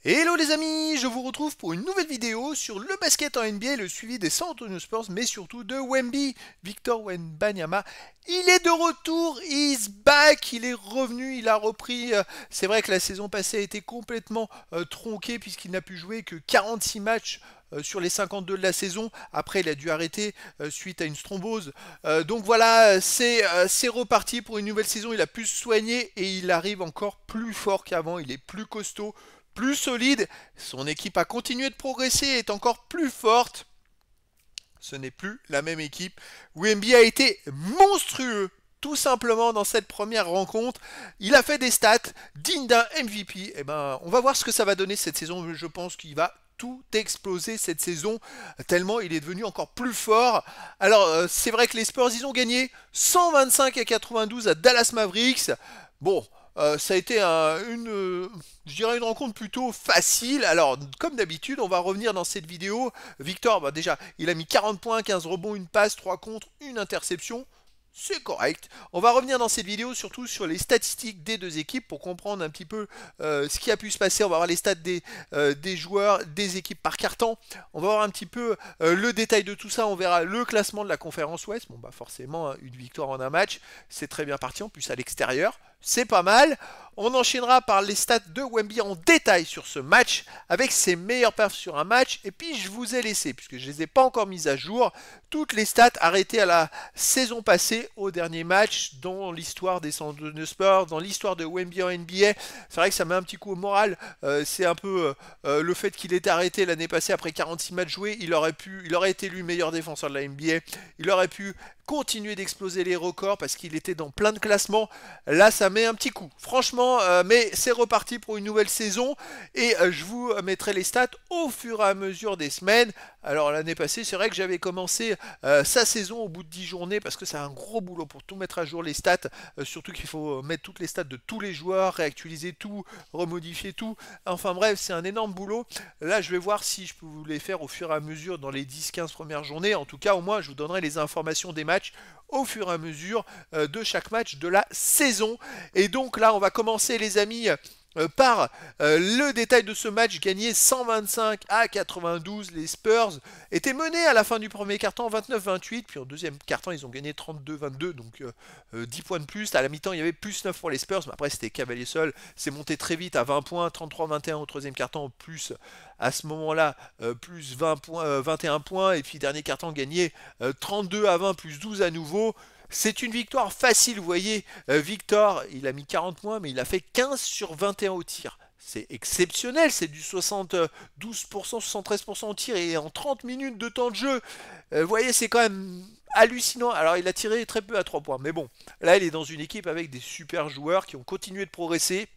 Hello les amis, je vous retrouve pour une nouvelle vidéo sur le basket en NBA, le suivi des San Antonio Spurs, mais surtout de Wemby, Victor Wembanyama. Il est de retour, he's back, il est revenu, il a repris. C'est vrai que la saison passée a été complètement tronquée puisqu'il n'a pu jouer que 46 matchs sur les 52 de la saison. Après, il a dû arrêter suite à une thrombose. Donc voilà, c'est reparti pour une nouvelle saison. Il a pu se soigner et il arrive encore plus fort qu'avant. Il est plus costaud, plus solide. Son équipe a continué de progresser et est encore plus forte. Ce n'est plus la même équipe. Wemby a été monstrueux. Tout simplement dans cette première rencontre, il a fait des stats dignes d'un MVP. Et ben, on va voir ce que ça va donner cette saison. Je pense qu'il va tout exploser cette saison, tellement il est devenu encore plus fort. Alors, c'est vrai que les Spurs, ils ont gagné 125 à 92 à Dallas Mavericks. Bon, ça a été je dirais une rencontre plutôt facile. Alors, comme d'habitude, on va revenir dans cette vidéo. Victor, bah déjà, il a mis 40 points, 15 rebonds, une passe, 3 contre, une interception. C'est correct. On va revenir dans cette vidéo surtout sur les statistiques des deux équipes pour comprendre un petit peu ce qui a pu se passer. On va voir les stats des joueurs, des équipes par carton. On va voir un petit peu le détail de tout ça. On verra le classement de la conférence Ouest. Bon, bah forcément, une victoire en un match, c'est très bien parti. En plus, à l'extérieur, c'est pas mal. On enchaînera par les stats de Wemby en détail sur ce match, avec ses meilleures perfs sur un match. Et puis je vous ai laissé, puisque je ne les ai pas encore mises à jour, toutes les stats arrêtées à la saison passée au dernier match dans l'histoire des San Antonio Spurs, dans l'histoire de Wemby en NBA. C'est vrai que ça met un petit coup au moral. C'est un peu le fait qu'il ait arrêté l'année passée après 46 matchs joués. Il aurait été élu meilleur défenseur de la NBA. Il aurait pu continuer d'exploser les records parce qu'il était dans plein de classements. Là, ça met un petit coup. Franchement, mais c'est reparti pour une nouvelle saison et je vous mettrai les stats au fur et à mesure des semaines. Alors l'année passée, c'est vrai que j'avais commencé sa saison au bout de 10 journées parce que c'est un gros boulot pour tout mettre à jour les stats. Surtout qu'il faut mettre toutes les stats de tous les joueurs, réactualiser tout, remodifier tout. Enfin bref, c'est un énorme boulot. Là, je vais voir si je peux vous les faire au fur et à mesure dans les 10-15 premières journées. En tout cas, au moins, je vous donnerai les informations des matchs au fur et à mesure de chaque match de la saison. Et donc là, on va commencer les amis par le détail de ce match gagné 125 à 92. Les Spurs étaient menés à la fin du premier quart-temps 29-28, puis en deuxième quart-temps ils ont gagné 32-22, donc 10 points de plus. À la mi-temps il y avait plus 9 pour les Spurs, mais après c'était cavalier seul, c'est monté très vite à 20 points, 33-21 au troisième quart-temps, plus à ce moment-là plus 20 points, 21 points, et puis dernier quart-temps gagné 32-20 plus 12 à nouveau. C'est une victoire facile, vous voyez. Victor, il a mis 40 points, mais il a fait 15 sur 21 au tir. C'est exceptionnel, c'est du 72%, 73% au tir et en 30 minutes de temps de jeu. Vous voyez, c'est quand même hallucinant. Alors, il a tiré très peu à 3 points, mais bon, là, il est dans une équipe avec des super joueurs qui ont continué de progresser.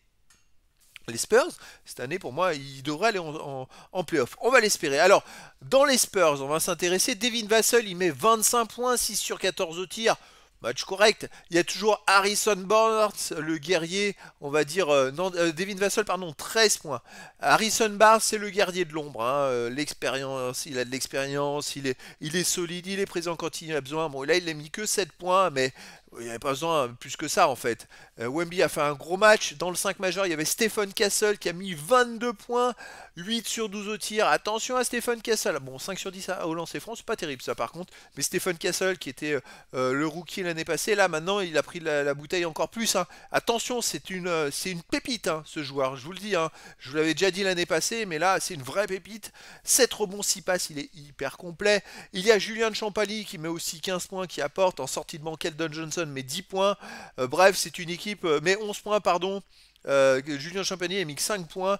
Les Spurs, cette année, pour moi, ils devraient aller en playoff. On va l'espérer. Alors, dans les Spurs, on va s'intéresser. Devin Vassell, il met 25 points, 6 sur 14 au tir. Match correct. Il y a toujours Harrison Barnes, le guerrier, on va dire. Non, Devin Vassell, pardon, 13 points. Harrison Barnes, c'est le guerrier de l'ombre. Hein, l'expérience, il a de l'expérience, il est solide, il est présent quand il a besoin. Bon, là, il n'a mis que 7 points, mais il n'y avait pas besoin plus que ça en fait. Wemby a fait un gros match. Dans le 5 majeur, il y avait Stephen Castle qui a mis 22 points, 8 sur 12 au tir. Attention à Stephen Castle. Bon, 5 sur 10 au lancer franc, c'est pas terrible ça par contre. Mais Stephen Castle qui était le rookie l'année passée, là maintenant il a pris la bouteille encore plus. Hein. Attention, c'est une pépite hein, ce joueur, je vous le dis. Hein. Je vous l'avais déjà dit l'année passée, mais là c'est une vraie pépite. 7 rebonds, 6 passes, il est hyper complet. Il y a Julian Champagny qui met aussi 15 points, qui apporte en sortie de banc Keldon Johnson mais 10 points. Bref, c'est une équipe, mais 11 points, pardon. Julien Champagny a mis que 5 points.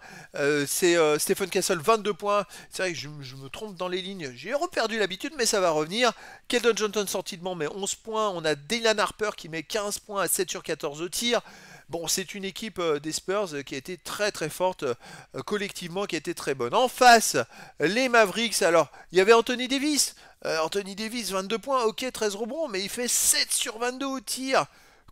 C'est Stephen Castle 22 points. C'est vrai que je me trompe dans les lignes. J'ai reperdu l'habitude, mais ça va revenir. Keldon Johnson sorti de banc, mais 11 points. On a Dylan Harper qui met 15 points à 7 sur 14 au tir. Bon, c'est une équipe des Spurs qui a été très très forte collectivement, qui a été très bonne. En face, les Mavericks, alors, il y avait Anthony Davis. Anthony Davis, 22 points, ok, 13 rebonds, mais il fait 7 sur 22 au tir.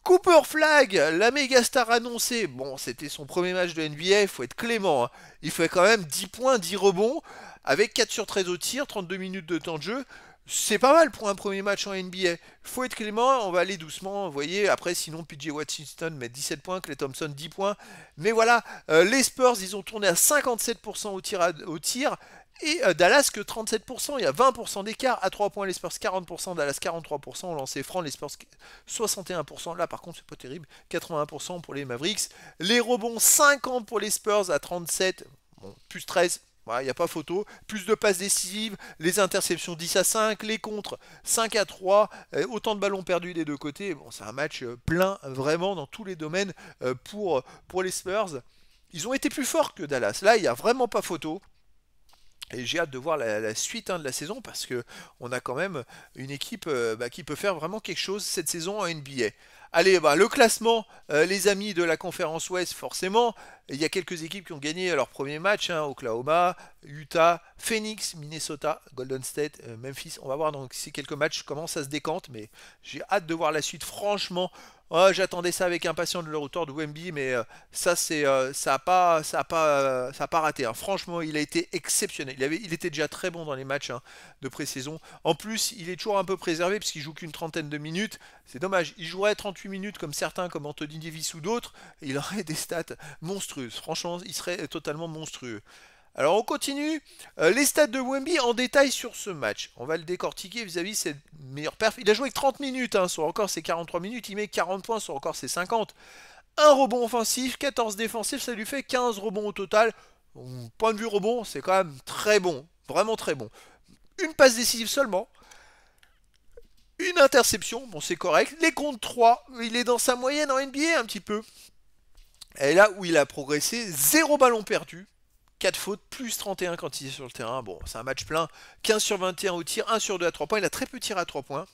Cooper Flag, la méga star annoncée. Bon, c'était son premier match de NBA, il faut être clément. Hein. Il fait quand même 10 points, 10 rebonds, avec 4 sur 13 au tir, 32 minutes de temps de jeu. C'est pas mal pour un premier match en NBA. Faut être clément, on va aller doucement. Vous voyez, après, sinon, PJ Washington met 17 points, Klay Thompson 10 points. Mais voilà, les Spurs, ils ont tourné à 57% au tir. Et Dallas que 37%, il y a 20% d'écart. À 3 points, les Spurs 40%, Dallas 43%. Au lancer franc, les Spurs 61%. Là, par contre, c'est pas terrible. 81% pour les Mavericks. Les rebonds 50 pour les Spurs à 37. Bon, plus 13. Voilà, il n'y a pas photo. Plus de passes décisives, les interceptions 10 à 5, les contres 5 à 3, autant de ballons perdus des deux côtés. Bon, c'est un match plein vraiment dans tous les domaines pour les Spurs. Ils ont été plus forts que Dallas. Là, il n'y a vraiment pas photo. Et j'ai hâte de voir la suite de la saison parce que on a quand même une équipe qui peut faire vraiment quelque chose cette saison en NBA. Allez, le classement, les amis de la conférence Ouest, forcément. Il y a quelques équipes qui ont gagné leur premier match, hein, Oklahoma, Utah, Phoenix, Minnesota, Golden State, Memphis. On va voir donc ces quelques matchs comment ça se décante, mais j'ai hâte de voir la suite. Franchement, oh, j'attendais ça avec impatience de le retour de Wemby, mais ça a pas raté, hein. Franchement, il a été exceptionnel. Il était déjà très bon dans les matchs, hein, de pré-saison. En plus, il est toujours un peu préservé puisqu'il joue qu'une trentaine de minutes. C'est dommage. Il jouerait 38 minutes comme certains, comme Anthony Davis ou d'autres. Il aurait des stats monstrueuses. Franchement, il serait totalement monstrueux. Alors on continue. Les stats de Wemby en détail sur ce match. On va le décortiquer vis-à-vis de ses meilleures perfs. Il a joué que 30 minutes, hein, sur encore ses 43 minutes. Il met 40 points sur encore ses 50. Un rebond offensif, 14 défensifs, ça lui fait 15 rebonds au total. Point de vue rebond, c'est quand même très bon. Vraiment très bon. Une passe décisive seulement. Une interception, bon c'est correct. Les comptes 3, il est dans sa moyenne en NBA un petit peu. Et là où il a progressé, 0 ballon perdu. 4 fautes, plus 31 quand il est sur le terrain. Bon, c'est un match plein. 15 sur 21 au tir, 1 sur 2 à 3 points. Il a très peu tiré à 3 points.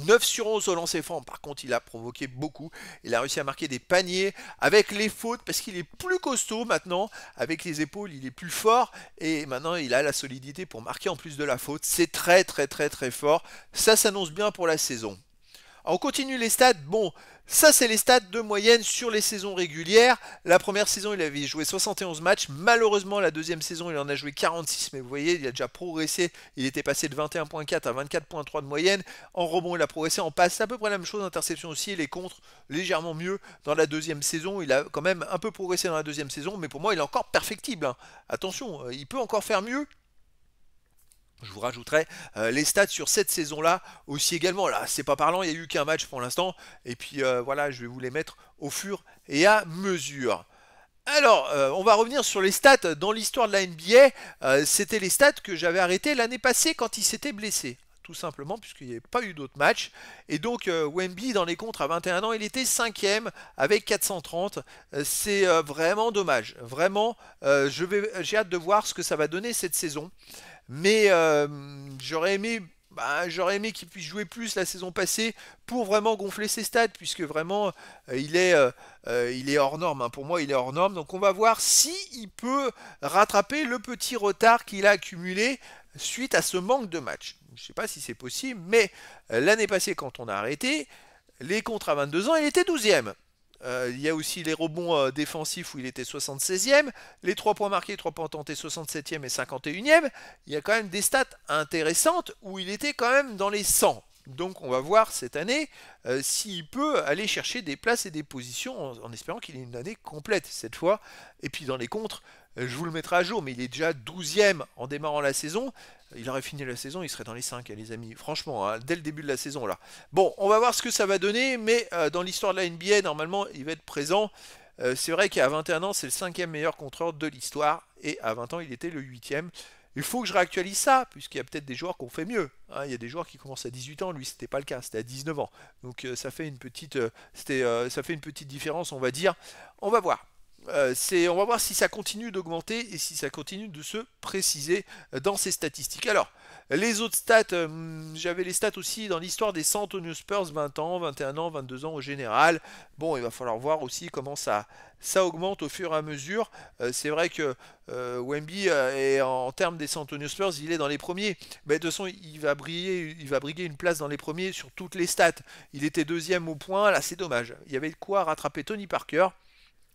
9 sur 11 au lancer franc. Par contre, il a provoqué beaucoup. Il a réussi à marquer des paniers avec les fautes parce qu'il est plus costaud maintenant. Avec les épaules, il est plus fort. Et maintenant, il a la solidité pour marquer en plus de la faute. C'est très, très, très, très fort. Ça s'annonce bien pour la saison. On continue les stats. Bon, ça c'est les stats de moyenne sur les saisons régulières. La première saison, il avait joué 71 matchs. Malheureusement, la deuxième saison, il en a joué 46. Mais vous voyez, il a déjà progressé. Il était passé de 21,4 à 24,3 de moyenne. En rebond, il a progressé. En passe, c'est à peu près la même chose. Interception aussi. Et les contres, légèrement mieux dans la deuxième saison. Il a quand même un peu progressé dans la deuxième saison. Mais pour moi, il est encore perfectible, hein. Attention, il peut encore faire mieux. Je vous rajouterai les stats sur cette saison-là aussi également. Là, c'est pas parlant, il n'y a eu qu'un match pour l'instant. Et puis voilà, je vais vous les mettre au fur et à mesure. Alors, on va revenir sur les stats dans l'histoire de la NBA. C'était les stats que j'avais arrêtées l'année passée quand il s'était blessé. Tout simplement, puisqu'il n'y avait pas eu d'autres matchs. Et donc, Wemby, dans les contres à 21 ans, il était 5e avec 430. C'est vraiment dommage. Vraiment, j'ai hâte de voir ce que ça va donner cette saison. Mais j'aurais aimé qu'il puisse jouer plus la saison passée pour vraiment gonfler ses stats, puisque vraiment il est hors norme, hein. Pour moi, il est hors norme. Donc on va voir si il peut rattraper le petit retard qu'il a accumulé suite à ce manque de match. Je ne sais pas si c'est possible, mais l'année passée, quand on a arrêté, les contres à 22 ans, il était 12e. Il y a aussi les rebonds défensifs où il était 76e, les 3 points marqués, 3 points tentés 67e et 51e. Il y a quand même des stats intéressantes où il était quand même dans les 100. Donc on va voir cette année s'il peut aller chercher des places et des positions en espérant qu'il ait une année complète cette fois. Et puis dans les contres, je vous le mettrai à jour, mais il est déjà 12e en démarrant la saison. Il aurait fini la saison, il serait dans les 5, les amis. Franchement, hein, dès le début de la saison là. Bon, on va voir ce que ça va donner, mais dans l'histoire de la NBA, normalement, il va être présent. C'est vrai qu'à 21 ans, c'est le 5e meilleur contreur de l'histoire, et à 20 ans, il était le 8e. Il faut que je réactualise ça, puisqu'il y a peut-être des joueurs qui ont fait mieux, hein. Il y a des joueurs qui commencent à 18 ans, lui c'était pas le cas, c'était à 19 ans. Donc ça fait une petite, ça fait une petite différence, on va dire. On va voir. On va voir si ça continue d'augmenter et si ça continue de se préciser dans ces statistiques. Alors, les autres stats, j'avais les stats aussi dans l'histoire des San Antonio Spurs, 20 ans, 21 ans, 22 ans au général. Bon, il va falloir voir aussi comment ça augmente au fur et à mesure. C'est vrai que Wemby, en termes des San Antonio Spurs, il est dans les premiers. Mais de toute façon, il va briguer une place dans les premiers sur toutes les stats. Il était deuxième au point, là c'est dommage. Il y avait de quoi rattraper Tony Parker.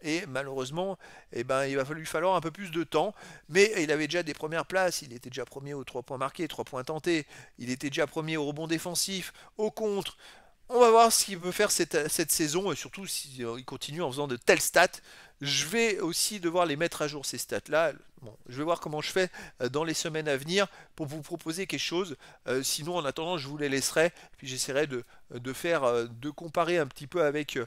Et malheureusement, eh ben, il va lui falloir un peu plus de temps. Mais il avait déjà des premières places. Il était déjà premier aux 3 points marqués, 3 points tentés. Il était déjà premier au rebond défensif, au contre. On va voir ce qu'il peut faire cette saison, et surtout s'il continue en faisant de telles stats. Je vais aussi devoir les mettre à jour, ces stats-là. Bon, je vais voir comment je fais dans les semaines à venir pour vous proposer quelque chose. Sinon, en attendant, je vous les laisserai. Puis j'essaierai de comparer un petit peu avec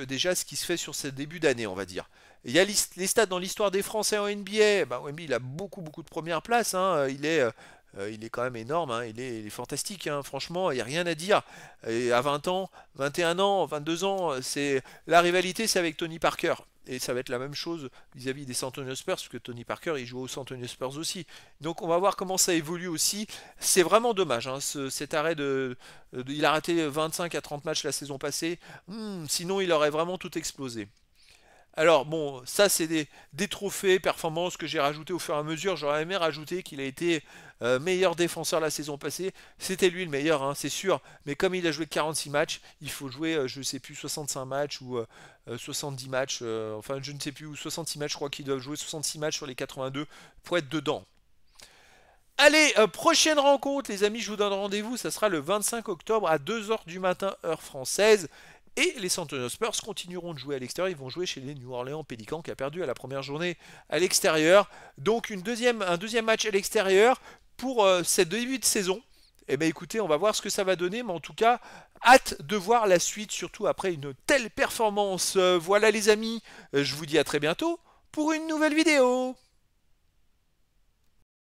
déjà ce qui se fait sur ce début d'année, on va dire. Il y a les stats dans l'histoire des Français en NBA. Bah, Wemby, il a beaucoup, beaucoup de premières places, hein. Il est quand même énorme, hein. Il est fantastique, hein. Franchement, il n'y a rien à dire. Et à 20 ans, 21 ans, 22 ans, la rivalité, c'est avec Tony Parker. Et ça va être la même chose vis-à-vis des San Antonio Spurs, parce que Tony Parker, il joue aux San Antonio Spurs aussi. Donc on va voir comment ça évolue aussi. C'est vraiment dommage, hein, cet arrêt il a raté 25 à 30 matchs la saison passée. Sinon, il aurait vraiment tout explosé. Alors bon, ça c'est des trophées, performances que j'ai rajoutés au fur et à mesure. J'aurais aimé rajouter qu'il a été meilleur défenseur la saison passée. C'était lui le meilleur, hein, c'est sûr. Mais comme il a joué 46 matchs, il faut jouer, je ne sais plus, 65 matchs ou 70 matchs. Enfin, je ne sais plus, ou 66 matchs, je crois qu'il doit jouer 66 matchs sur les 82 pour être dedans. Allez, prochaine rencontre, les amis, je vous donne rendez-vous. Ça sera le 25 octobre à 2 heures du matin, heure française. Et les San Antonio Spurs continueront de jouer à l'extérieur. Ils vont jouer chez les New Orleans Pelicans qui a perdu à la première journée à l'extérieur. Donc un deuxième match à l'extérieur pour cette début de saison. Eh bien écoutez, on va voir ce que ça va donner. Mais en tout cas, hâte de voir la suite, surtout après une telle performance. Voilà les amis, je vous dis à très bientôt pour une nouvelle vidéo.